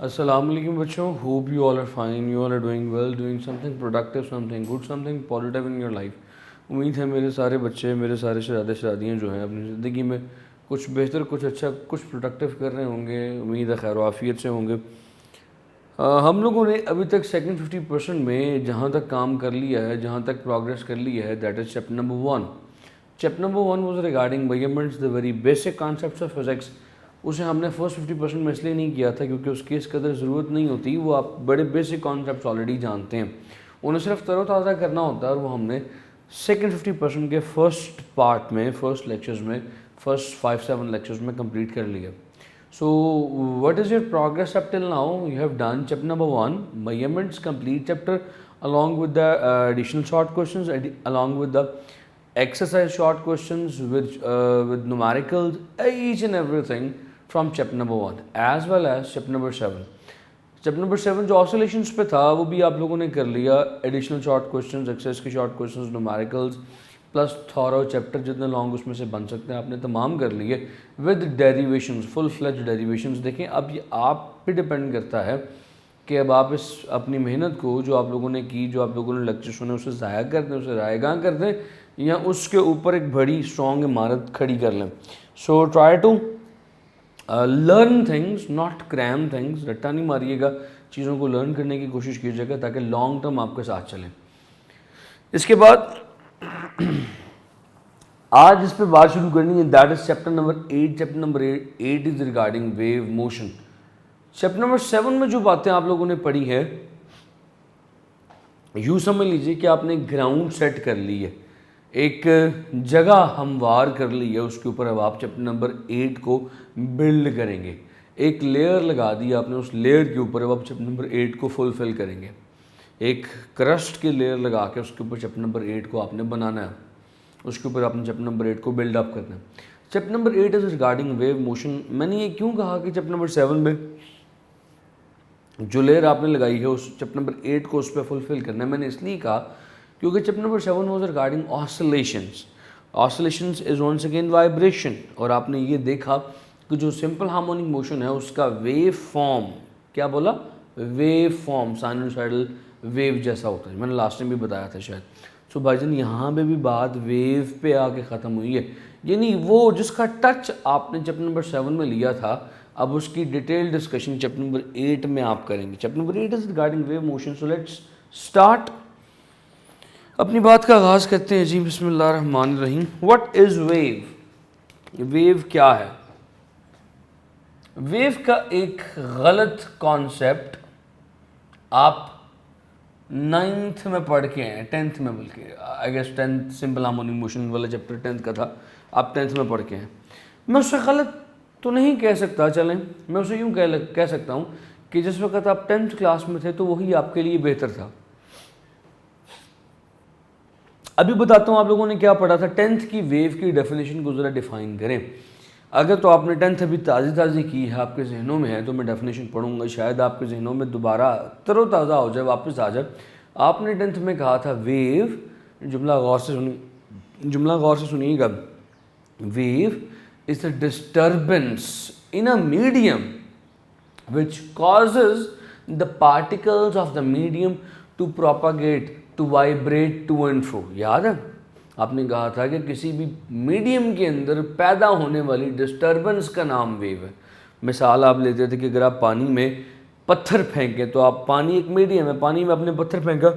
अस्सलाम वालेकुम बच्चों, hope you all are fine, you all are doing well, doing something productive, something good, something positive in your life. उम्मीद है मेरे सारे बच्चे, मेरे सारे शहजादियाँ जो हैं अपनी ज़िंदगी में कुछ बेहतर, कुछ अच्छा, कुछ प्रोडक्टिव कर रहे होंगे। उम्मीद है खैर आफियत से होंगे। हम लोगों ने अभी तक सेकंड 50% में जहाँ तक काम कर लिया है, जहाँ तक प्रोग्रेस कर लिया है, that is chapter number 1। Chapter number 1 was regarding measurements, the very basic concepts of physics. उसे हमने फर्स्ट 50% में इसलिए नहीं किया था क्योंकि उसकी इस कदर ज़रूरत नहीं होती, वो आप बड़े बेसिक कॉन्सेप्ट्स ऑलरेडी जानते हैं, उन्हें सिर्फ तरोताज़ा करना होता है। और वो हमने सेकंड 50% के फर्स्ट पार्ट में, फर्स्ट लेक्चर्स में, फर्स्ट 5-7 लेक्चर्स में कंप्लीट कर लिया। So, what is your progress up till now? You have done chapter number 1, measurements, complete chapter, along with the additional short questions, along with the exercise short questions, with numericals, each and everything from chapter number 1, as well as chapter number 7. Chapter number 7 जो oscillations पे था वो भी आप लोगों ने कर लिया। एडिशनल शॉर्ट क्वेश्चंस, एक्सरसाइज के short questions, numericals plus thorough chapter जितने लॉन्ग उसमें से बन सकते हैं आपने तमाम कर लिए, with derivations, full fledged derivations. देखें अब ये आप पे डिपेंड करता है कि अब आप इस अपनी मेहनत को जो आप लोगों ने की, जो आप लोगों ने लेक्चर सुने, उसे ज़ाया कर दें, उसे रायगां कर दें, या उसके ऊपर एक बड़ी स्ट्रॉन्ग इमारत खड़ी कर लें। So try to learn things, not cram things. रट्टा नहीं मारिएगा, चीज़ों को लर्न करने की कोशिश कीजिएगा ताकि लॉन्ग टर्म आपके साथ चलें। इसके बाद आज इस पे बात शुरू करनी है, that is chapter number 8। Chapter number 8 is regarding wave motion. Chapter number 7 में जो बातें आप लोगों ने पढ़ी है, यूँ समझ लीजिए कि आपने ग्राउंड सेट कर ली है, एक जगह हमवार कर ली है, उसके ऊपर अब आप चैप्टर नंबर 8 को बिल्ड करेंगे। एक लेयर लगा दी आपने, उस लेयर के ऊपर अब आप चैप्टर नंबर 8 को फुलफिल करेंगे। एक क्रस्ट की लेयर लगा के उसके ऊपर चैप्टर नंबर 8 को आपने बनाना है, उसके ऊपर आपने चैप्टर नंबर 8 को बिल्ड अप करना है। Chapter number 8 is regarding wave motion. मैंने ये क्यों कहा कि चैप्टर नंबर 7 में जो लेयर आपने लगाई है उस चैप्टर नंबर 8 को उस पर फुलफिल करना है, मैंने इसलिए कहा क्योंकि chapter number 7 was regarding oscillations. Oscillations is once again vibration, और आपने ये देखा कि जो सिंपल हार्मोनिक मोशन है उसका वेव फॉर्म, क्या बोला, वेव फॉर्म साइनोसॉइडल वेव जैसा होता है। मैंने लास्ट टाइम भी बताया था शायद। सो भाईजान यहाँ पे भी बात वेव पे आके ख़त्म हुई है, यानी वो जिसका टच आपने चैप्टर नंबर 7 में लिया था, अब उसकी डिटेल डिस्कशन चैप्टर नंबर 8 में आप करेंगे। Chapter number 8 is regarding wave motion. So let's start, अपनी बात का आगाज़ करते हैं जी। बिस्मिल्लाहिर्रहमानिर्रहीम। What is wave? वेव क्या है? वेव का एक गलत कॉन्सेप्ट आप 9th में पढ़ के हैं, 10th में, बल्कि I guess 10th simple harmonic motion वाला चैप्टर 10th का था, आप 10th में पढ़ के हैं। मैं उसे गलत तो नहीं कह सकता, चलें मैं उसे यूँ कह सकता हूँ कि जिस वक्त आप 10th क्लास में थे तो वही आपके लिए बेहतर था। अभी बताता हूँ आप लोगों ने क्या पढ़ा था। 10th की वेव की डेफिनेशन को ज़रा डिफाइन करें। अगर तो आपने 10th अभी ताज़ी की है, आपके जहनों में है, तो मैं डेफिनेशन पढ़ूंगा, शायद आपके जहनों में दोबारा तरोताज़ा हो जाए, वापस आ जाए। आपने 10th में कहा था वेव, जुमला गौर से सुनिएगा, wave is a disturbance in a medium which causes the particles of the medium to propagate, to vibrate to and fro. याद है आपने कहा था कि किसी भी मीडियम के अंदर पैदा होने वाली डिस्टर्बेंस का नाम वेव है। मिसाल आप लेते थे कि अगर आप पानी में पत्थर फेंकें, तो आप, पानी एक मीडियम है, पानी में आपने पत्थर फेंका,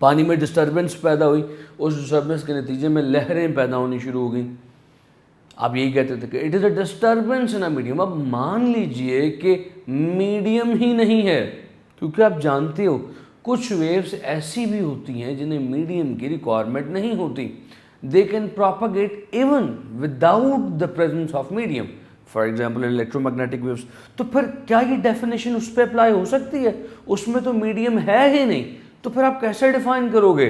पानी में डिस्टर्बेंस पैदा हुई, उस डिस्टर्बेंस के नतीजे में लहरें पैदा होनी शुरू हो गई। आप यही कहते थे कि it is a disturbance in a medium. अब मान लीजिए कि मीडियम ही नहीं है, क्योंकि आप जानते हो कुछ वेव्स ऐसी भी होती हैं जिन्हें मीडियम की रिक्वायरमेंट नहीं होती। They can propagate even without the presence of medium, for example electromagnetic waves. तो फिर क्या ये डेफिनेशन उस पर अप्लाई हो सकती है? उसमें तो मीडियम है ही नहीं, तो फिर आप कैसे डिफाइन करोगे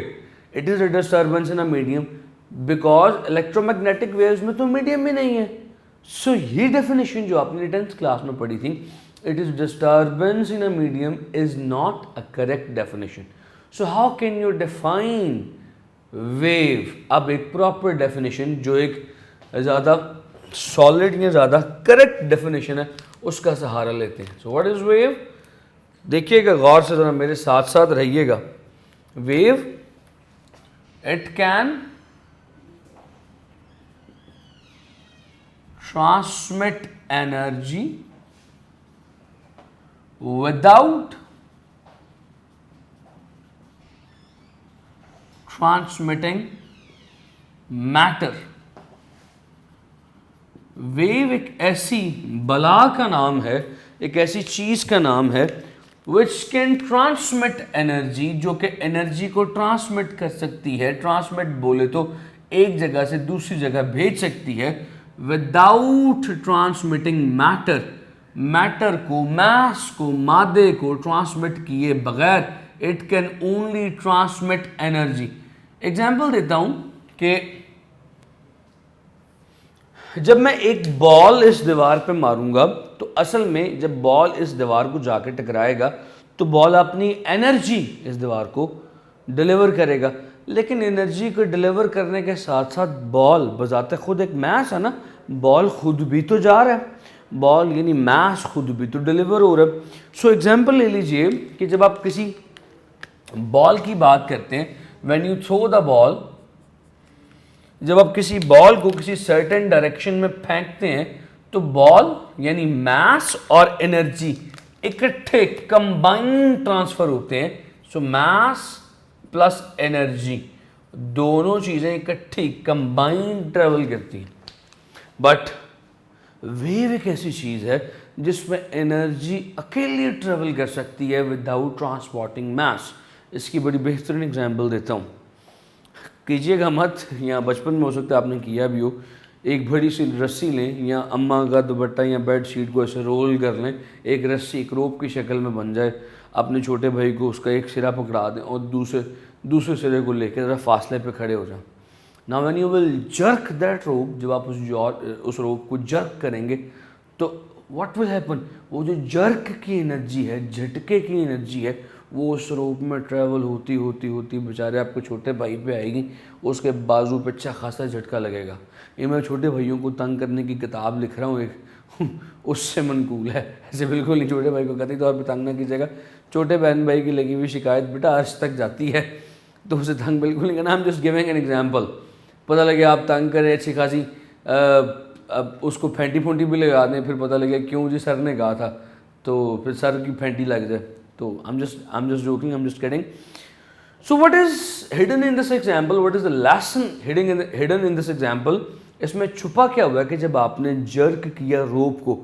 it is a disturbance in a medium? Because electromagnetic waves में तो मीडियम ही नहीं है। सो ये डेफिनेशन जो आपने 10th क्लास में पढ़ी थी, it is disturbance in a medium, is not a correct definition. So how can you define wave? अब एक proper definition जो एक ज़्यादा solid या ज़्यादा correct definition है उसका सहारा लेते हैं। सो व्हाट इज वेव? देखिएगा गौर से, जरा मेरे साथ साथ रहिएगा। Wave, it can transmit energy without transmitting matter. Wave एक ऐसी बला का नाम है, एक ऐसी चीज का नाम है विच कैन ट्रांसमिट एनर्जी, जो कि एनर्जी को ट्रांसमिट कर सकती है। ट्रांसमिट बोले तो एक जगह से दूसरी जगह भेज सकती है, विदाउट ट्रांसमिटिंग मैटर। मैटर को, मास को, मादे को ट्रांसमिट किए बगैर it can only transmit energy. Example देता हूं कि जब मैं एक बॉल इस दीवार पे मारूंगा तो असल में जब बॉल इस दीवार को जाके टकराएगा तो बॉल अपनी एनर्जी इस दीवार को डिलीवर करेगा, लेकिन एनर्जी को डिलीवर करने के साथ साथ बॉल बजाते खुद एक मास है ना, बॉल खुद भी तो जा रहा है, बॉल यानी मास खुद भी तो डिलीवर हो रहा है। सो एग्जांपल ले लीजिए कि जब आप किसी बॉल की बात करते हैं, when you throw the ball, जब आप किसी बॉल को किसी सर्टेन डायरेक्शन में फेंकते हैं तो बॉल यानी मास और एनर्जी इकट्ठे कंबाइन ट्रांसफर होते हैं। सो मास प्लस एनर्जी दोनों चीजें इकट्ठी कंबाइन ट्रेवल करती हैं। बट वेव एक ऐसी चीज है जिसमें एनर्जी अकेली ट्रेवल कर सकती है विदाउट ट्रांसपोर्टिंग मास। इसकी बड़ी बेहतरीन एग्जांपल देता हूँ, कीजिएगा मत, या बचपन में हो सकता है आपने किया भी हो। एक बड़ी सी रस्सी लें या अम्मा का दुपट्टा या बेड शीट को ऐसे रोल कर लें, एक रस्सी एक रोप की शक्ल में बन जाए, अपने छोटे भाई को उसका एक सिरा पकड़ा दें और दूसरे सिरे को लेकर ज़रा फासले पे खड़े हो जाएं। Now when you will jerk that rope, जब आप उस रोप को जर्क करेंगे तो व्हाट विल हैपन, वो जो जर्क की एनर्जी है, झटके की एनर्जी है, वो उस रोप में ट्रैवल होती होती होती बेचारे आपके छोटे भाई पे आएगी, उसके बाजू पे अच्छा खासा झटका लगेगा। ये मैं छोटे भाइयों को तंग करने की किताब लिख रहा हूँ एक उससे मनकूल है, ऐसे बिल्कुल नहीं, छोटे भाई को कतई तौर पे तंग ना कीजिएगा। छोटे बहन भाई की लगी हुई शिकायत बेटा आज तक जाती है, तो उसे तंग बिल्कुल नहीं करना। I am just giving an example. पता लगे आप तंग करें अच्छी खासी, अब उसको फेंटी फूंटी भी लगा दें, फिर पता लगे क्यों जी सर ने कहा था, तो फिर सर की फेंटी लग जाए। तो I'm just joking, I'm just kidding. So what is hidden in this example? What is the lesson hidden in this example? इसमें छुपा क्या हुआ है कि जब आपने जर्क किया रोप को,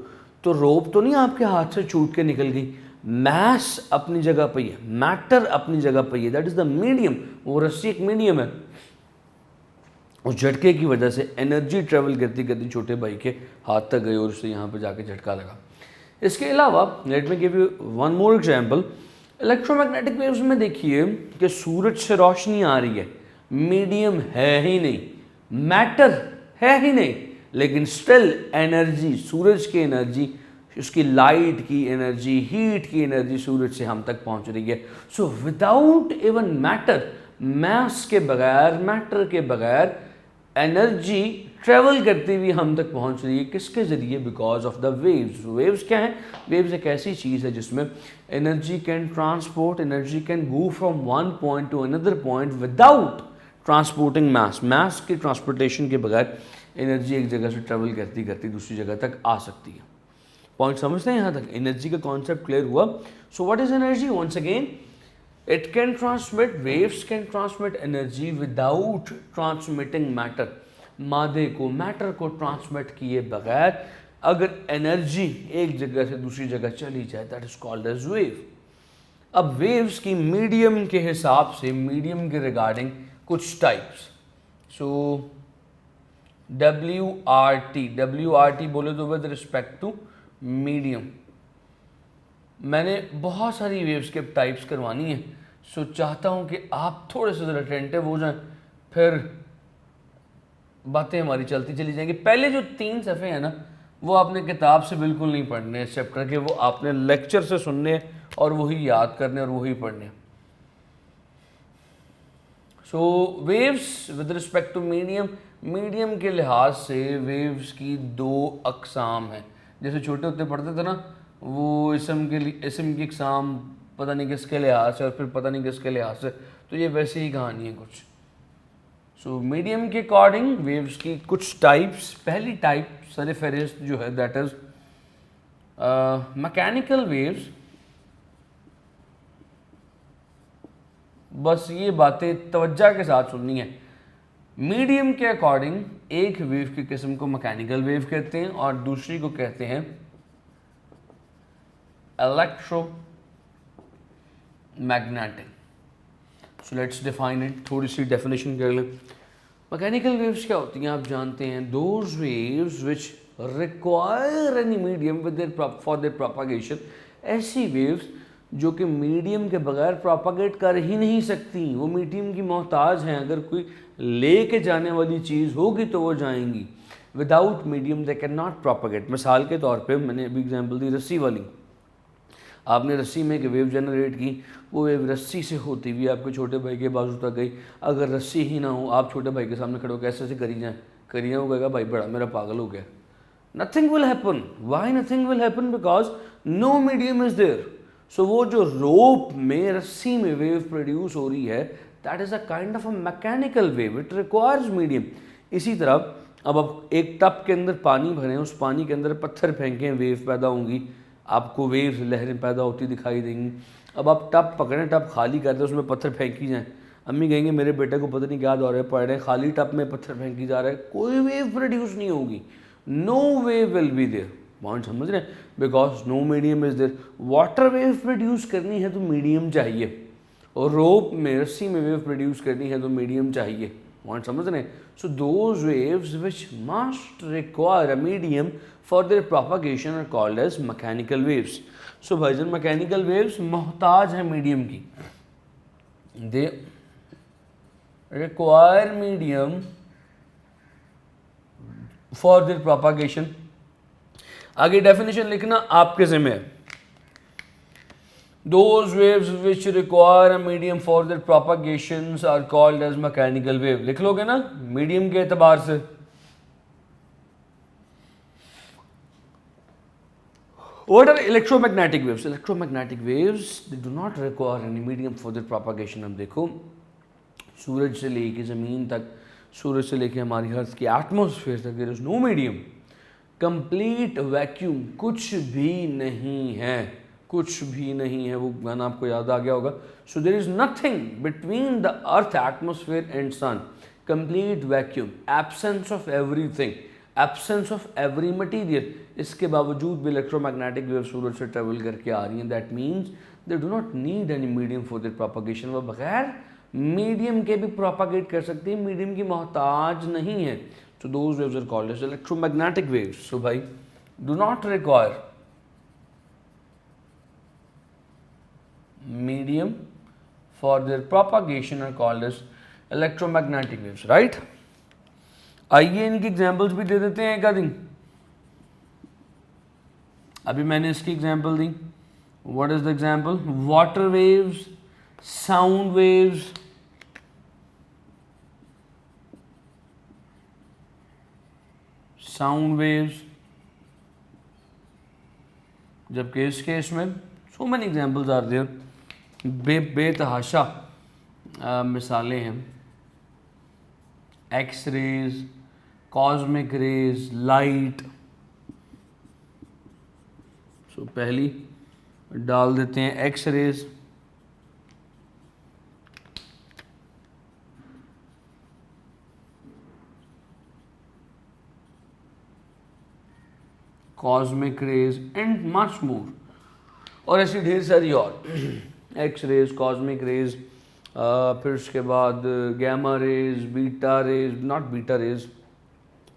तो रोप तो नहीं आपके हाथ से छूट के निकल गई, मैस अपनी जगह पे है, मैटर अपनी जगह पे है, दैट इज द मीडियम। वो रस्सी एक मीडियम है, उस झटके की वजह से एनर्जी ट्रेवल करती करती छोटे भाई के हाथ तक गई और उससे यहाँ पे जाके झटका लगा। इसके अलावा let me give you one more example. Electromagnetic waves में देखिए कि सूरज से रोशनी आ रही है, मीडियम है ही नहीं, मैटर है ही नहीं, लेकिन स्टिल एनर्जी, सूरज की एनर्जी, उसकी लाइट की एनर्जी, हीट की एनर्जी सूरज से हम तक पहुंच रही है। सो विदाउट इवन मैटर, मास के बगैर, मैटर के बगैर एनर्जी ट्रेवल करती हुई हम तक पहुंच रही है। किसके ज़रिए? Because of the waves. Waves क्या है? वेव्स एक ऐसी चीज़ है जिसमें energy can transport, energy can go from one point to another point without transporting mass. Mass की ट्रांसपोर्टेशन के बगैर एनर्जी एक जगह से ट्रेवल करती करती दूसरी जगह तक आ सकती है। पॉइंट समझते हैं यहाँ तक? एनर्जी का कॉन्सेप्ट क्लियर हुआ। So what is energy? Once again, it can transmit, waves can transmit energy without transmitting matter। मादे को, मैटर को ट्रांसमिट किए बगैर अगर एनर्जी एक जगह से दूसरी जगह चली जाए, that is called as wave. अब वेव्स की मीडियम के हिसाब से, मीडियम के रिगार्डिंग कुछ टाइप्स। सो WRT बोले तो विद रिस्पेक्ट टू मीडियम। मैंने बहुत सारी वेव्स के टाइप्स करवानी है, सो चाहता हूँ कि आप थोड़े से ज़रा अटेंटिव हो जाएं, फिर बातें हमारी चलती चली जाएंगी। पहले जो 3 सफ़े हैं ना, वो आपने किताब से बिल्कुल नहीं पढ़ने इस चैप्टर के, वो आपने लेक्चर से सुनने और वही याद करने और वही पढ़ने। So waves with respect to medium, medium के लिहाज से वेव्स की 2 अकसाम हैं। जैसे छोटे होते पढ़ते थे ना, वो इसम की एग्ज़ाम पता नहीं किसके लिहाज से और फिर पता नहीं किसके लिहाज से, तो ये वैसे ही कहानी है कुछ। सो मीडियम के अकॉर्डिंग वेव्स की कुछ टाइप्स। पहली टाइप सरफेरेस्ट जो है दैट इज़ मैकेनिकल वेव्स। बस ये बातें तवज्जो के साथ सुननी है। मीडियम के अकॉर्डिंग एक वेव की किस्म को मैकेनिकल वेव कहते हैं और दूसरी को कहते हैं electro magnetic. So let's define it, थोड़ी सी डेफिनेशन कर लें। मैकेनिकल वेव्स क्या होती हैं आप जानते हैं, those waves which require any medium with for their propagation. ऐसी वेव्स जो कि मीडियम के बगैर प्रोपागेट कर ही नहीं सकती, वो मीडियम की मोहताज हैं। अगर कोई लेके जाने वाली चीज़ होगी तो वो जाएंगी, without medium they can not propagate. मिसाल के तौर पे मैंने अभी एग्जांपल दी रस्सी वाली। आपने रस्सी में एक वेव जनरेट की, वो वेव रस्सी से होती हुई आपके छोटे भाई के बाजू तक गई। अगर रस्सी ही ना हो, आप छोटे भाई के सामने खड़े हो कैसे ऐसे करी जाए, वो कहेगा भाई बड़ा मेरा पागल हो गया। Nothing will happen. Why nothing will happen? Because no medium is there. So वो जो रोप में, रस्सी में वेव प्रोड्यूस हो रही है, that is a kind of a mechanical wave, it requires medium. इसी तरह अब आप एक टब के अंदर पानी भरें, उस पानी के अंदर पत्थर फेंकें, वेव पैदा होंगी, आपको वेव लहरें पैदा होती दिखाई देंगी। अब आप टब पकड़ें, टब खाली कर दें, उसमें पत्थर फेंकी जाएँ, अम्मी कहेंगे मेरे बेटे को पता नहीं क्या दौरे पड़ रहे हैं, खाली टब में पत्थर फेंकी जा रहा है, कोई वेव प्रोड्यूस नहीं होगी। No wave will be there. Point समझ रहे हैं? Because no medium is there. Water wave produce करनी है तो मीडियम चाहिए, और रोप में, रस्सी में वेव प्रोड्यूस करनी है तो मीडियम चाहिए। पॉइंट समझ रहे हैं? So those waves which must require a medium for their propagation are called as mechanical waves. So भाईजान मैकेनिकल वेव्स मोहताज है मीडियम की, they require medium for their propagation. आगे डेफिनेशन लिखना आपके जिम्मे है। Those waves which require a medium for their propagations are called as mechanical wave। लिख लोगे ना मीडियम के एतबार से। What are electromagnetic waves? Electromagnetic waves they do not require any medium for their propagation। अब देखो, सूरज से लेके ज़मीन तक, सूरज से लेके हमारी अर्थ की एटमॉस्फेयर तक there is no medium, complete vacuum, कुछ भी नहीं है, कुछ भी नहीं है। वो गाना आपको याद आ गया होगा। So there is nothing between the earth atmosphere and sun, complete vacuum, absence of everything, absence of every material. इसके बावजूद भी इलेक्ट्रोमैग्नेटिक वेव सूरज से ट्रेवल करके आ रही हैं। That means they do not need any medium for their propagation. वो बगैर medium के भी प्रोपागेट कर सकती है, मीडियम की मोहताज नहीं है। So those waves are called as electromagnetic waves। So भाई do not require medium for their propagation are called as electromagnetic waves, right? आइए इनकी एग्जांपल्स भी दे देते हैं एक आधी। अभी मैंने इसकी एग्जांपल दी। What is the example? Water waves, sound waves, sound waves. जबकि इस केस में so many examples are there, बेतहाशा मिसालें हैं। X rays, cosmic rays, light. So पहली डाल देते हैं X rays. Cosmic rays and much more, और ऐसी ढेर सारी और एक्स रेज, कॉस्मिक रेज, फिर उसके बाद gamma rays, beta rays, not beta rays,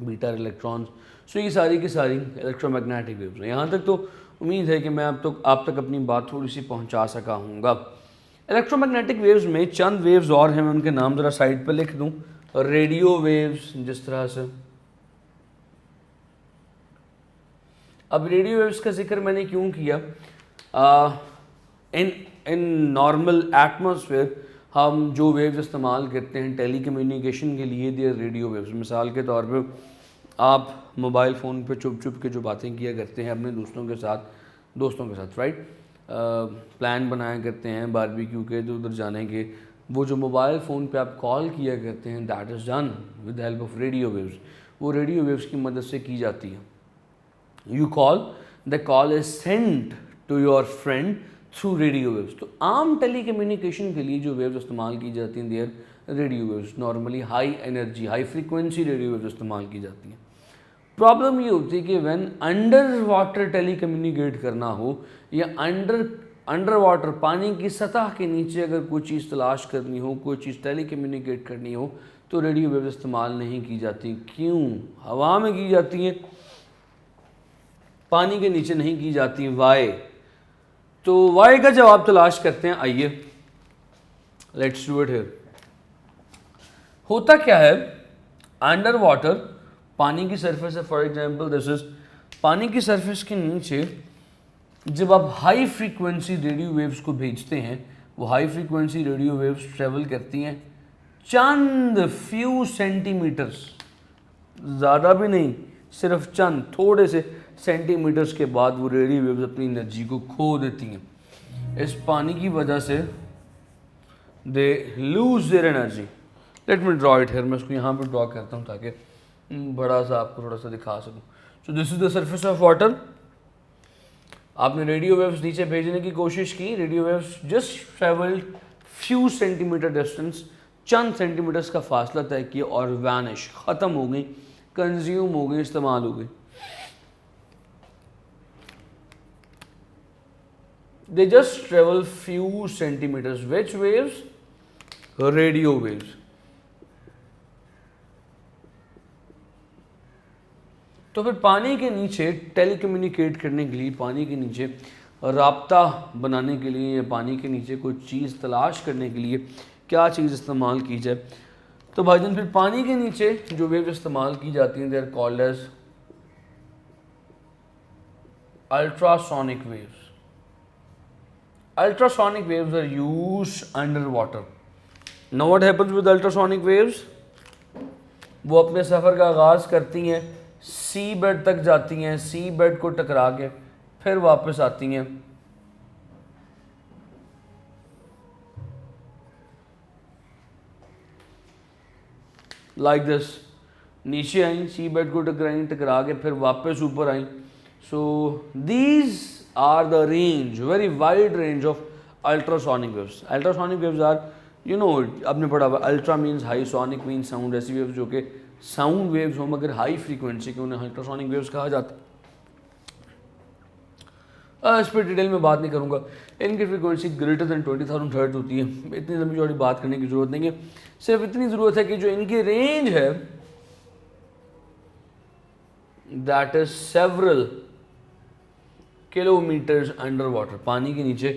beta electrons. So ये सारी की सारी इलेक्ट्रोमैग्नेटिक वेव्स हैं। यहाँ तक तो उम्मीद है कि मैं आप तक अपनी बात थोड़ी सी पहुँचा सका हूँगा। इलेक्ट्रोमैग्नेटिक वेव्स में चंद वेव्स और हैं, मैं उनके नाम ज़रा साइड पर लिख दूँ। रेडियो वेव्स, जिस तरह से, अब रेडियो वेव्स का जिक्र मैंने क्यों किया, इन नॉर्मल एटमॉस्फेयर हम जो वेव्स इस्तेमाल करते हैं टेली कम्युनिकेशन के लिए, देयर रेडियो वेव्स। मिसाल के तौर पे आप मोबाइल फ़ोन पे चुप चुप के जो बातें किया करते हैं अपने दोस्तों के साथ राइट, प्लान बनाया करते हैं बारबेक्यू के, इधर उधर जाने के, वो जो मोबाइल फ़ोन पे आप कॉल किया करते हैं that is done with the help of radio waves. वो रेडियो वेव्स की मदद से की जाती है। You call, the call is sent to your friend through radio waves. तो आम टेली कम्युनिकेशन के लिए जो वेव्स इस्तेमाल की जाती हैं they're radio waves, normally high energy high frequency radio waves इस्तेमाल की जाती हैं। प्रॉब्लम ये होती है कि when under water telecommunicate करना हो या अंडर वाटर पानी की सतह के नीचे अगर कोई चीज़ तलाश करनी हो, कोई चीज़ टेली कम्युनिकेट करनी हो, तो रेडियो वेव्स इस्तेमाल नहीं की जाती। क्यों? हवा में की जाती हैं, पानी के नीचे नहीं की जाती। वाई? तो वाई का जवाब तलाश करते हैं, आइए लेट्स डू इट हियर। होता क्या है, अंडर वाटर पानी की सरफेस है, फॉर एग्जांपल दिस इज पानी की सरफेस के नीचे जब आप हाई फ्रीक्वेंसी रेडियो वेव्स को भेजते हैं, वो high frequency radio waves travel करती हैं चंद फ्यू सेंटीमीटर्स, ज़्यादा भी नहीं, सिर्फ चंद थोड़े से सेंटीमीटर्स के बाद वो रेडियो वेव्स अपनी एनर्जी को खो देती हैं। इस पानी की वजह से they lose their energy. Let me draw it here, मैं इसको यहाँ पर ड्रॉ करता हूँ ताकि बड़ा सा आपको थोड़ा सा दिखा सकूँ। So this is the surface of water. आपने रेडियो वेव्स नीचे भेजने की कोशिश की, radio waves just travelled few centimetre distance, चंद सेंटीमीटर्स का फासला तय किया और वैनिश, ख़त्म हो गई, कंज्यूम हो गई, इस्तेमाल हो गई। They just travel few centimeters. Which waves? Radio waves. तो फिर पानी के नीचे टेलीकम्युनिकेट करने के लिए, पानी के नीचे राब्ता बनाने के लिए या पानी के नीचे कोई चीज़ तलाश करने के लिए क्या चीज़ इस्तेमाल की जाए? तो भाईजान फिर पानी के नीचे जो वेव्स इस्तेमाल की जाती हैं they are called as ultrasonic waves. Ultrasonic waves are used underwater. Now what happens with ultrasonic waves? वो अपने सफ़र का आगाज़ करती हैं, सी बेड तक जाती हैं, सी बेड को टकरा के फिर वापस आती हैं। लाइक दिस, नीचे आई, सी बेड को टकरा के फिर वापस ऊपर आई। So these are the range, very wide range of ultrasonic waves. Ultrasonic waves are, you know, आपने पढ़ा हुआ, ultra means high, sonic means sound. ऐसी वेव्स जो कि साउंड वेव्स हो मगर हाई फ्रीक्वेंसी के, उन्हें अल्ट्रासोनिक वेव्स कहा जाता है। इस पर डिटेल में बात नहीं करूँगा। इनकी फ्रीक्वेंसी ग्रेटर दैन 20,000 हर्ट्ज होती है। इतनी लंबी चौड़ी बात करने की ज़रूरत नहीं है, सिर्फ इतनी ज़रूरत है कि जो इनकी रेंज है that is several kilometres under water, पानी के नीचे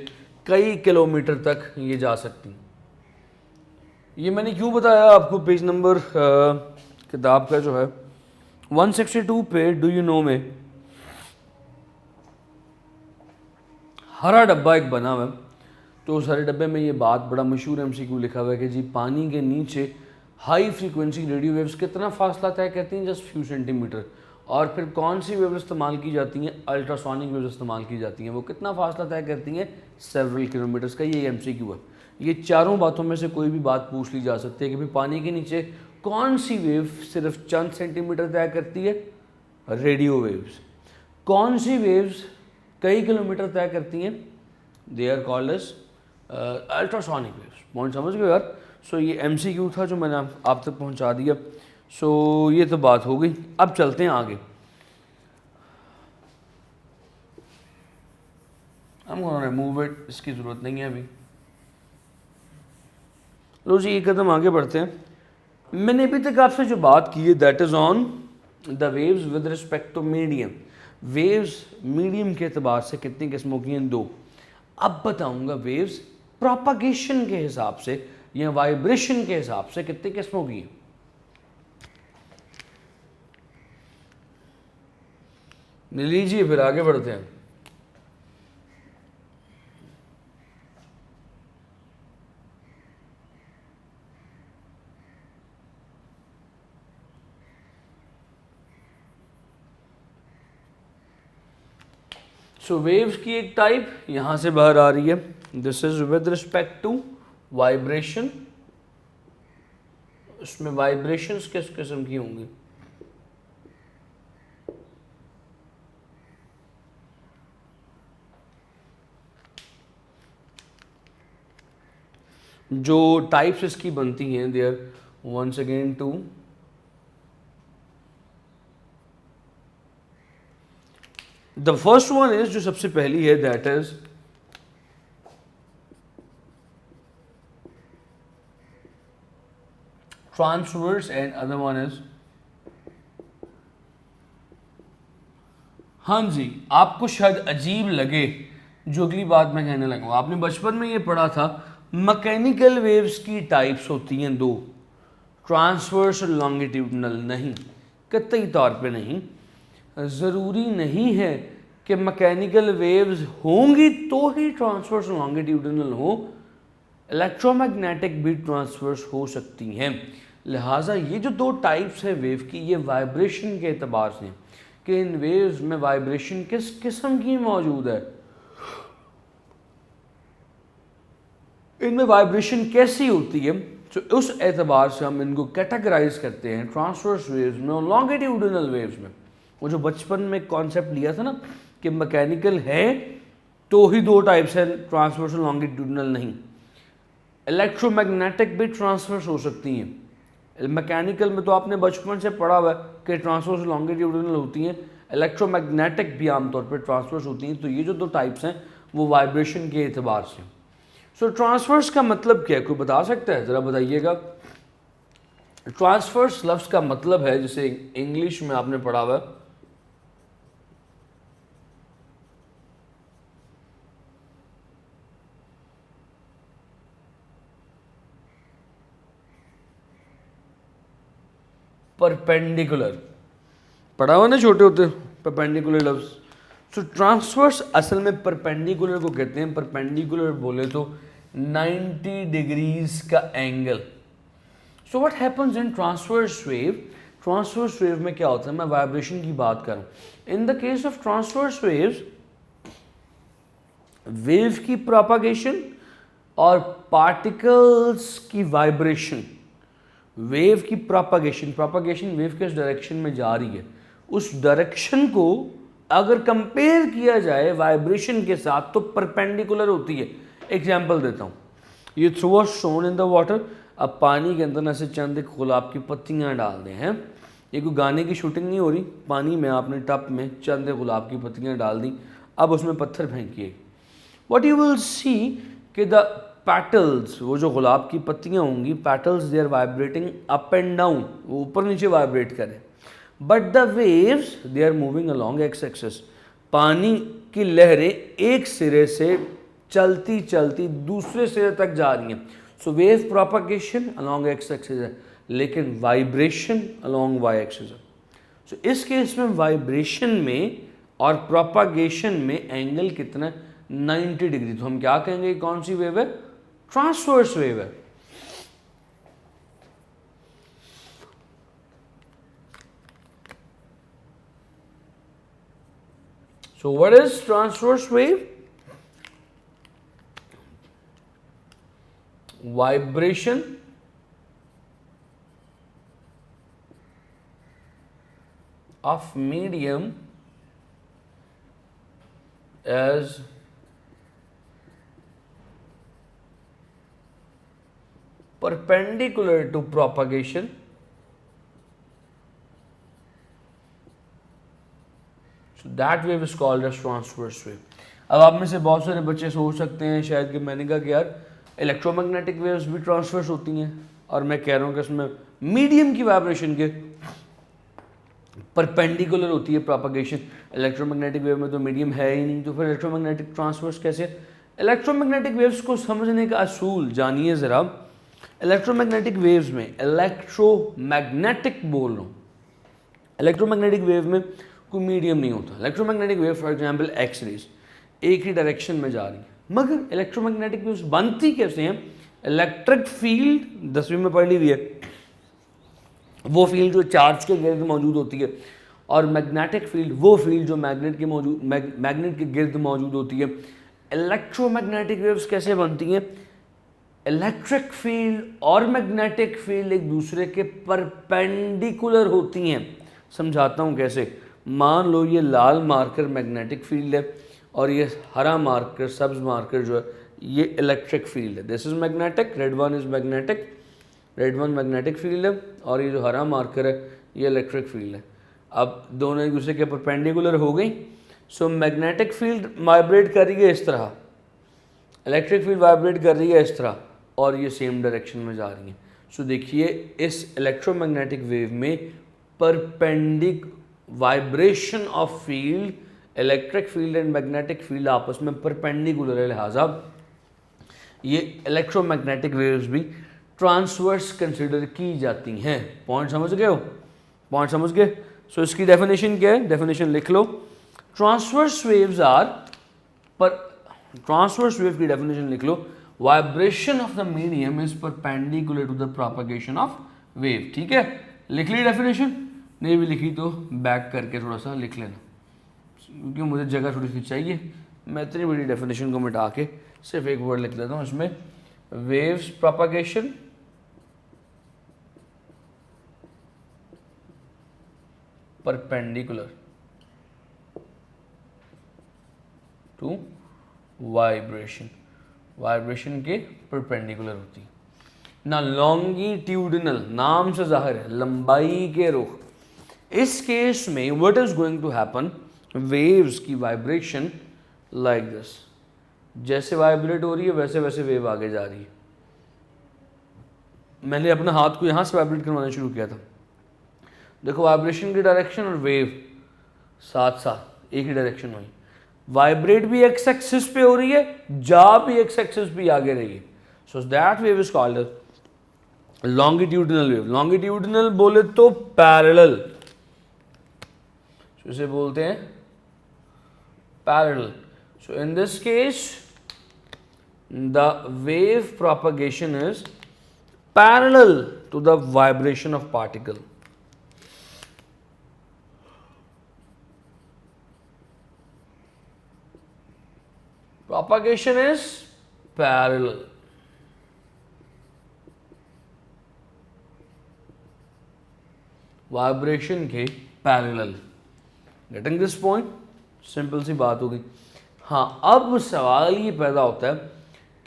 कई किलोमीटर तक ये जा सकती हैं। ये मैंने क्यों बताया आपको, पेज नंबर किताब का जो है 162 पे डू यू नो में हरा डब्बा एक बना हुआ है, तो उस हरे डब्बे में ये बात, बड़ा मशहूर एमसीक्यू लिखा हुआ है कि जी पानी के नीचे हाई फ्रीक्वेंसी रेडियो वेव्स कितना फासला तय करती हैं, जस्ट फ्यू सेंटीमीटर। और फिर कौन सी वेव्स इस्तेमाल की जाती हैं? अल्ट्रासोनिक वेव्स इस्तेमाल की जाती हैं। वो कितना फासला तय करती हैं? सेवरल किलोमीटर्स का। ये एमसीक्यू है। ये चारों बातों में से कोई भी बात पूछ ली जा सकती है कि भाई पानी के नीचे कौन सी वेव सिर्फ चंद सेंटीमीटर तय करती है? Radio waves. कौन सी वेव्स कई किलोमीटर तय करती हैं? They are called as ultrasonic waves. Point समझ गए यार? सो ये एमसीक्यू था जो मैंने आप तक पहुंचा दिया। सो ये तो बात हो गई, अब चलते हैं आगे। हम रिमूव इट, इसकी ज़रूरत नहीं है अभी। लो जी, एक कदम आगे बढ़ते हैं। मैंने अभी तक आपसे जो बात की है that is on the waves with respect to medium. Waves medium के अतबार से कितनी किस्मों की हैं? 2। अब बताऊंगा वेव्स प्रोपागेशन के हिसाब से या वाइब्रेशन के हिसाब से कितनी किस्मों की हैं। लीजिए फिर आगे बढ़ते हैं। सो वेव्स की एक टाइप यहाँ से बाहर आ रही है, this is with respect to vibration. उसमें वाइब्रेशंस किस किस्म की होंगी? जो टाइप्स इसकी बनती हैं, they are once again two the first one is, जो सबसे पहली है, that is transverse and other one is, हाँ जी, आपको शायद अजीब लगे जो अगली बात मैं कहने लगा, आपने बचपन में ये पढ़ा था मैकेनिकल वेव्स की टाइप्स होती हैं दो, ट्रांसवर्स और लॉन्गिट्यूडनल। नहीं, कतई तौर पे नहीं। ज़रूरी नहीं है कि मैकेनिकल वेव्स होंगी तो ही ट्रांसवर्स और लॉन्गिट्यूडनल हो, इलेक्ट्रोमैग्नेटिक भी ट्रांसवर्स हो सकती हैं। लिहाजा ये जो दो टाइप्स है वेव की, ये वाइब्रेशन के एतबार से कि इन वेव्स में वाइब्रेशन किस किस्म की मौजूद है, इनमें वाइब्रेशन कैसी होती है, तो उस एतबार से हम इनको कैटेगराइज करते हैं ट्रांसवर्स वेव्स में और लॉन्गिट्यूडनल वेव्स में। वो जो बचपन में कॉन्सेप्ट लिया था ना कि मैकेनिकल है तो ही दो टाइप्स हैं, ट्रांसवर्स और लॉन्गिट्यूडनल नहीं। इलेक्ट्रोमैग्नेटिक भी ट्रांसवर्स हो सकती हैं। मैकेनिकल में तो आपने बचपन से पढ़ा हुआ है कि ट्रांसवर्स और लॉन्गिट्यूडनल होती हैं, इलेक्ट्रोमैग्नेटिक भी आमतौर पर ट्रांसवर्स होती हैं। तो ये जो दो टाइप्स हैं वो वाइब्रेशन के एतबार से। सो ट्रांसवर्स का मतलब क्या है, कोई बता सकता है? ज़रा बताइएगा। ट्रांसवर्स लफ्ज़ का मतलब है, जिसे इंग्लिश में आपने पढ़ा हुआ है, परपेंडिकुलर। पढ़ा हुआ ना छोटे होते, परपेंडिकुलर लफ्ज़। सो ट्रांसवर्स असल में परपेंडिकुलर को कहते हैं। परपेंडिकुलर बोले तो 90 डिग्रीज का angle. So what happens in transverse wave? Transverse wave में क्या होता है, मैं वाइब्रेशन की बात करूं, इन the case of transverse waves, wave की प्रोपागेशन और पार्टिकल्स की वाइब्रेशन, वेव की प्रोपागेशन, प्रोपागेशन वेव किस डायरेक्शन में जा रही है, उस डायरेक्शन को अगर कंपेयर किया जाए वाइब्रेशन के साथ तो परपेंडिकुलर होती है। एग्जाम्पल देता हूँ, ये through a stone in the water. अब पानी के अंदर ऐसे चंद एक गुलाब की पत्तियाँ डाल दें हैं, ये कोई गाने की शूटिंग नहीं हो रही, पानी में आपने टप में चंद गुलाब की पत्तियाँ डाल दी, अब उसमें पत्थर फेंकिए, व्हाट यू विल सी कि द पैटल्स, वो जो गुलाब की पत्तियाँ होंगी, petals they are vibrating up and down, वो ऊपर नीचे वाइब्रेट करें, but the waves they are moving along X axis. पानी की लहरें एक सिरे से चलती चलती दूसरे सिरे तक जा रही हैं। So wave propagation along X axis है, लेकिन वाइब्रेशन अलॉन्ग वाई एक्सिस है। सो इस केस में वाइब्रेशन में और प्रोपागेशन में एंगल कितना, 90 डिग्री। तो हम क्या कहेंगे, कौन सी वेव है? ट्रांसवर्स वेव है। So what is transverse wave? Vibration of medium as perpendicular to propagation that wave is called as transverse wave. अब आप में से बहुत सारे बच्चे सोच सकते हैं शायद कि मैंने कहा कि यार इलेक्ट्रोमैग्नेटिक वेव्स भी ट्रांसवर्स होती हैं, और मैं कह रहा हूँ कि इसमें मीडियम की वाइब्रेशन के परपेंडिकुलर होती है प्रोपागेशन। इलेक्ट्रोमैग्नेटिक वेव में तो मीडियम है ही नहीं, तो फिर इलेक्ट्रोमैग्नेटिक ट्रांसवर्स कैसे? इलेक्ट्रोमैग्नेटिक वेव्स को समझने का असूल जानिए ज़रा। इलेक्ट्रोमैग्नेटिक वेव्स में, इलेक्ट्रोमैग्नेटिक बोल रहा हूँ, इलेक्ट्रोमैग्नेटिक वेव में कोई मीडियम नहीं होता। Electromagnetic wave for example X rays एक ही डायरेक्शन में जा रही है, मगर इलेक्ट्रोमैग्नेटिक वेव्स बनती कैसे हैं? इलेक्ट्रिक फील्ड 10वीं में पढ़ ली हुई है, वो फील्ड जो चार्ज के गिर्द मौजूद होती है, और मैग्नेटिक फील्ड वो फील्ड जो मैग्नेट के गिर्द मौजूद होती है। इलेक्ट्रोमैग्नेटिक वेव्स कैसे बनती हैं? इलेक्ट्रिक फील्ड और मैग्नेटिक फील्ड एक दूसरे के परपेंडिकुलर होती हैं। समझाता हूँ कैसे। मान लो ये लाल मार्कर मैग्नेटिक फील्ड है और ये हरा मार्कर, सब्ज मार्कर जो है ये इलेक्ट्रिक फील्ड है। This is magnetic, red one is magnetic, red one magnetic field है और ये जो हरा मार्कर है ये इलेक्ट्रिक फील्ड है। अब दोनों एक दूसरे के परपेंडिकुलर हो गई। सो मैग्नेटिक फील्ड वाइब्रेट कर रही है इस तरह, इलेक्ट्रिक फील्ड वाइब्रेट कर रही है इस तरह और ये सेम डायरेक्शन में जा रही है। सो देखिए इस इलेक्ट्रोमैग्नेटिक वेव में परपेंडिक vibration of field, electric field and magnetic field आपस में परपेंडिकुलर है, लिहाजा ये इलेक्ट्रोमैग्नेटिक वेव्स भी ट्रांसवर्स कंसिडर की जाती हैं। पॉइंट समझ गए हो? पॉइंट समझ गए? सो इसकी डेफिनेशन क्या है? डेफिनेशन लिख लो। ट्रांसवर्स वेव्स आर, पर ट्रांसवर्स वेव की डेफिनेशन लिख लो, vibration of the medium is perpendicular to the propagation of wave. ठीक है, लिख ली डेफिनेशन? नहीं भी लिखी तो बैक करके थोड़ा सा लिख लेना, क्योंकि मुझे जगह थोड़ी सी चाहिए। मैं इतनी बड़ी डेफिनेशन को मिटा के सिर्फ एक वर्ड लिख लेता हूँ इसमें, waves propagation perpendicular to vibration, vibration के परपेंडिकुलर होती है ना। लॉन्गिट्यूडिनल, नाम से जाहिर है लंबाई के रुख। इस केस में what is going to happen, waves की वाइब्रेशन लाइक दिस, जैसे वाइब्रेट हो रही है वैसे वैसे वेव आगे जा रही है। मैंने अपने हाथ को यहाँ से वाइब्रेट करवाना शुरू किया था, देखो वाइब्रेशन की डायरेक्शन और वेव साथ साथ एक ही डायरेक्शन हुई। वाइब्रेट भी एक्स एक्सिस पे हो रही है, जा भी एक्स एक्सिस भी आगे रही है। So that wave is called longitudinal wave. Longitudinal बोले तो पैरेलल, इसे बोलते हैं parallel. So in this case the wave propagation is parallel to the vibration of particle. Propagation is parallel. Vibration के parallel. Getting this point? Simple सी बात हो गई। हाँ, अब सवाल ये पैदा होता है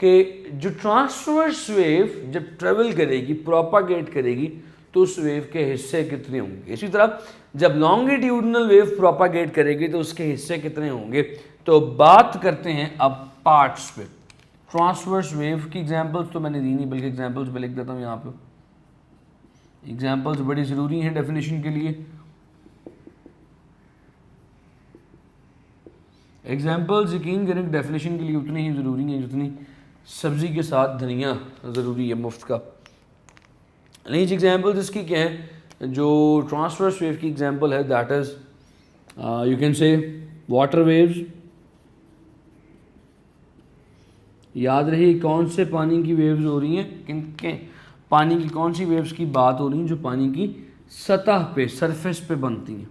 कि जो ट्रांसवर्स वेव जब ट्रेवल करेगी, प्रोपागेट करेगी, तो उस वेव के हिस्से कितने होंगे। इसी तरह जब लॉन्गिट्यूडिनल वेव प्रोपागेट करेगी तो उसके हिस्से कितने होंगे। तो बात करते हैं अब पार्ट्स पे। ट्रांसवर्स वेव की एग्जांपल्स तो मैंने दी नहीं, बल्कि एग्जांपल्स पे लिख देता हूँ यहाँ पे। एग्जांपल्स बड़ी ज़रूरी हैं डेफिनेशन के लिए। एग्जांपल्स यकीन करें डेफिनेशन के लिए उतनी ही ज़रूरी हैं जितनी सब्ज़ी के साथ धनिया ज़रूरी है मुफ्त का। नीचे एग्जांपल्स इसकी क्या है, जो ट्रांसवर्स वेव की एग्जांपल है that is you can say water waves. याद रही कौन से पानी की वेव्स हो रही हैं, किन पानी की कौन सी वेव्स की बात हो रही है जो पानी की सतह पे, सरफेस पे बनती हैं।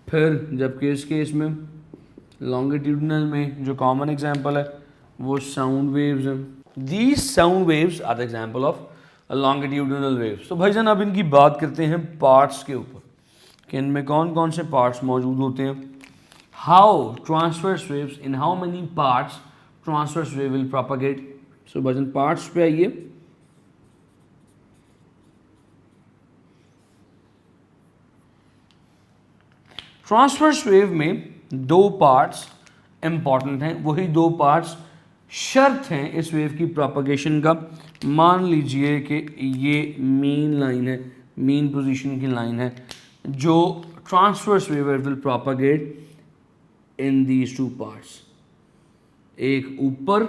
फिर जबकि इस केस में लॉन्गिट्यूडिनल में जो कॉमन एग्जांपल है वो साउंड वेव्स हैं। These sound waves are the example of longitudinal waves. तो भाईजान अब इनकी बात करते हैं पार्ट्स के ऊपर कि इनमें कौन कौन से पार्ट्स मौजूद होते हैं। How transverse waves, in how many parts transverse wave will propagate. So भाईजान पार्ट्स पे आइए। ट्रांसवर्स वेव में दो पार्ट्स इंपॉर्टेंट हैं, वही दो पार्ट्स शर्त हैं इस वेव की प्रोपागेशन का। मान लीजिए कि ये मीन लाइन है, मीन पोजीशन की लाइन है, जो transverse wave will propagate in these two parts. एक ऊपर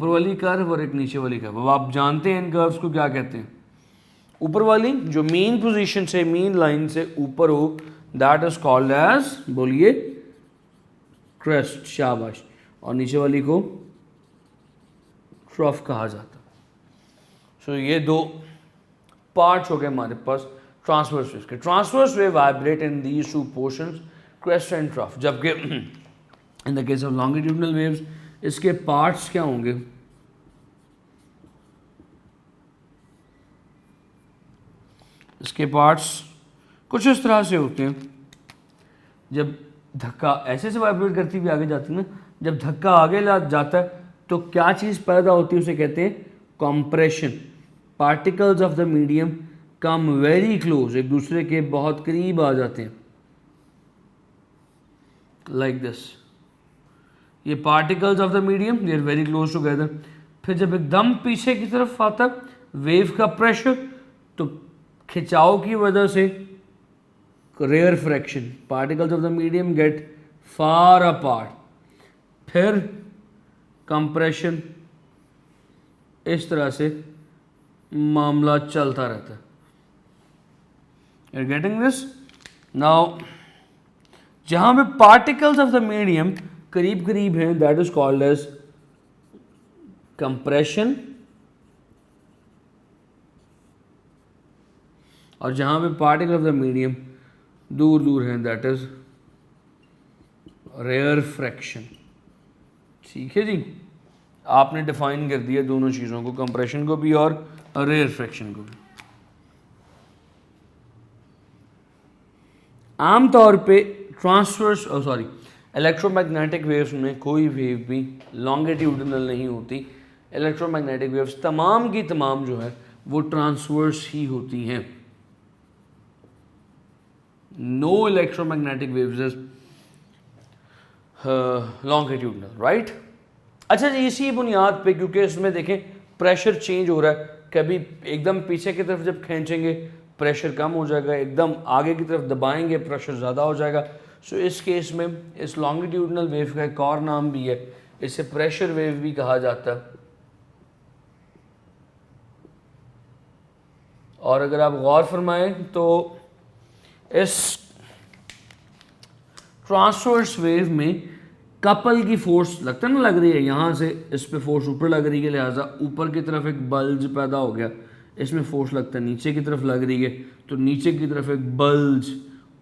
वाली कर्व और एक नीचे वाली कर्व। अब आप जानते हैं इन कर्व्स को क्या कहते हैं। ऊपर वाली जो मीन पोजीशन से, मीन लाइन से ऊपर हो, दैट इज कॉल्ड एज, बोलिए, क्रेस्ट, शाबाश। और नीचे वाली को ट्रफ कहा जाता है। सो ये दो पार्ट्स हो गए हमारे पास ट्रांसवर्स वेव के। Transverse wave vibrate in these two portions, crest and trough. जबकि in the case of longitudinal waves इसके पार्ट्स क्या होंगे, इसके पार्ट्स कुछ इस तरह से होते हैं। जब धक्का ऐसे से वाइब्रेट करती हुई आगे जाती है ना, जब धक्का आगे जाता है तो क्या चीज़ पैदा होती है, उसे कहते हैं compression. Particles of the medium come very close, एक दूसरे के बहुत करीब आ जाते हैं, लाइक दिस। ये particles of the medium they are very close together. फिर जब एकदम पीछे की तरफ आता वेव का प्रेशर, तो खिंचाव की वजह से rarefaction, particles of the medium get far apart, फिर कंप्रेशन, इस तरह से मामला चलता रहता है। You are getting this? Now जहां पे पार्टिकल्स ऑफ द मीडियम करीब करीब हैं, that is called as compression, और जहां पे पार्टिकल ऑफ द मीडियम दूर दूर हैं, दैट इज रेयर फ्रैक्शन। ठीक है जी, आपने डिफाइन कर दिया दोनों चीज़ों को, कंप्रेशन को भी और रेयर फ्रैक्शन को भी। आमतौर पे ट्रांसवर्स इलेक्ट्रोमैग्नेटिक वेव्स में कोई वेव भी लॉन्गिट्यूडनल नहीं होती। इलेक्ट्रोमैग्नेटिक वेव्स तमाम की तमाम जो है वो ट्रांसवर्स ही होती हैं। No electromagnetic waves is longitudinal, right. अच्छा जी, इसी बुनियाद पे, क्योंकि इसमें देखें प्रेशर चेंज हो रहा है, कभी एकदम पीछे की तरफ जब खींचेंगे प्रेशर कम हो जाएगा, एकदम आगे की तरफ दबाएंगे प्रेशर ज़्यादा हो जाएगा। सो इस केस में इस लॉन्गिट्यूडनल वेव का एक और नाम भी है, इसे प्रेशर वेव भी कहा जाता है। और अगर आप गौर फरमाएं तो इस ट्रांसवर्स वेव में कपल की फोर्स लगता है ना, लग रही है यहाँ से, इस पे फोर्स ऊपर लग रही है, लिहाजा ऊपर की तरफ एक बल्ज पैदा हो गया, इसमें फोर्स लगता है, नीचे की तरफ लग रही है तो नीचे की तरफ एक बल्ज,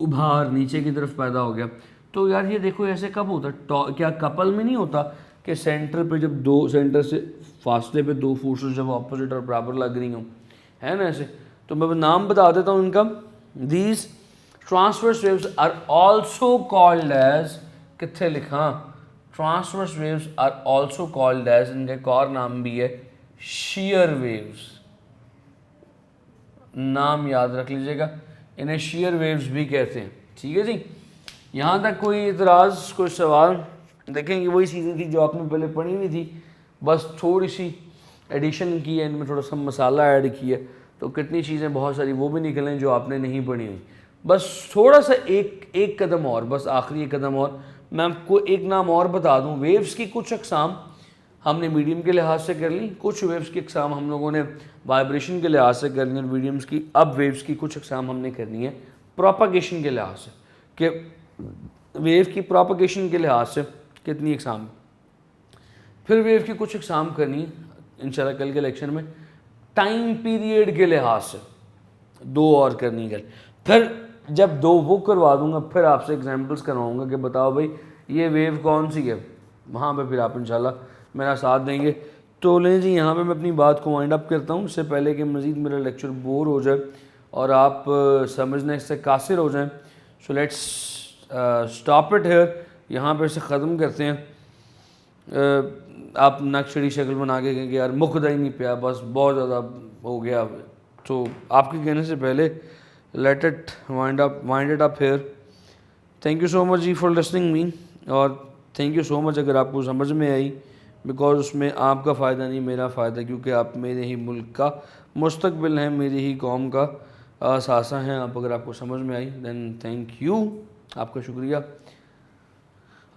उभार नीचे की तरफ पैदा हो गया। तो यार ये देखो ऐसे कब होता है, क्या कपल में नहीं होता कि सेंटर पे जब दो, सेंटर से फासले पे दो फोर्सेस जब ऑपोजिट और बराबर लग रही हों, है ना ऐसे। तो मैं नाम बता देता हूँ इनका। These transverse waves are also called as, कितने लिखा, transverse waves are also called as, इनका एक और नाम भी है शेयर वेव्स। नाम याद रख लीजिएगा, इन्हें शेयर वेव्स भी कहते हैं। ठीक है जी, यहाँ तक कोई इतराज़, कोई सवाल? देखेंगे वही चीज़ें थी जो आपने पहले पढ़ी हुई थी, बस थोड़ी सी एडिशन की है, इनमें थोड़ा सा मसाला ऐड किया, तो कितनी चीज़ें बहुत सारी वो भी निकलें जो आपने नहीं पढ़ी हुई। बस थोड़ा सा एक कदम और, बस आखिरी एक कदम और, मैं आपको एक नाम और बता दूं। वेव्स की कुछ अक़साम हमने मीडियम के लिहाज से कर ली, कुछ वेव्स की अक़साम हम लोगों ने वाइब्रेशन के लिहाज से कर ली, और मीडियम्स की, अब वेव्स की कुछ अक़साम हमने करनी है प्रोपागेशन के लिहाज से, कि वेव की प्रोपागेशन के लिहाज से कितनी अक़साम, फिर वेव की कुछ अक़साम करनी है इंशाल्लाह कल के लेक्चर में टाइम पीरियड के लिहाज से, दो और करनी है। फिर जब दो वो करवा दूंगा, फिर आपसे एग्जांपल्स करवाऊंगा कि बताओ भाई ये वेव कौन सी है, वहाँ पे फिर आप इंशाल्लाह मेरा साथ देंगे। तो लें जी, यहाँ पे मैं अपनी बात को वाइंड अप करता हूँ, इससे पहले कि मज़ीद मेरा लेक्चर बोर हो जाए और आप समझने से कासिर हो जाएं। So let's stop it here, यहाँ पे इसे ख़त्म करते हैं। आप नक्शड़ी शक्ल बना के कहेंगे यार मुकदा ही नहीं पिया, बस बहुत ज़्यादा हो गया, तो आपके कहने से पहले let it wind it up here. Thank you so much जी फॉर लिसनिंग मी, और थैंक यू सो मच अगर आपको समझ में आई, बिकॉज उसमें आपका फ़ायदा नहीं मेरा फ़ायदा, क्योंकि आप मेरे ही मुल्क का मुस्तकबिल हैं, मेरी ही कौम का असासा हैं। आप अगर आपको समझ में आई देन थैंक यू, आपका शुक्रिया।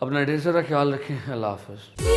अपना ढेर सारा ख्याल रखें। अल्लाह हाफ़िज़।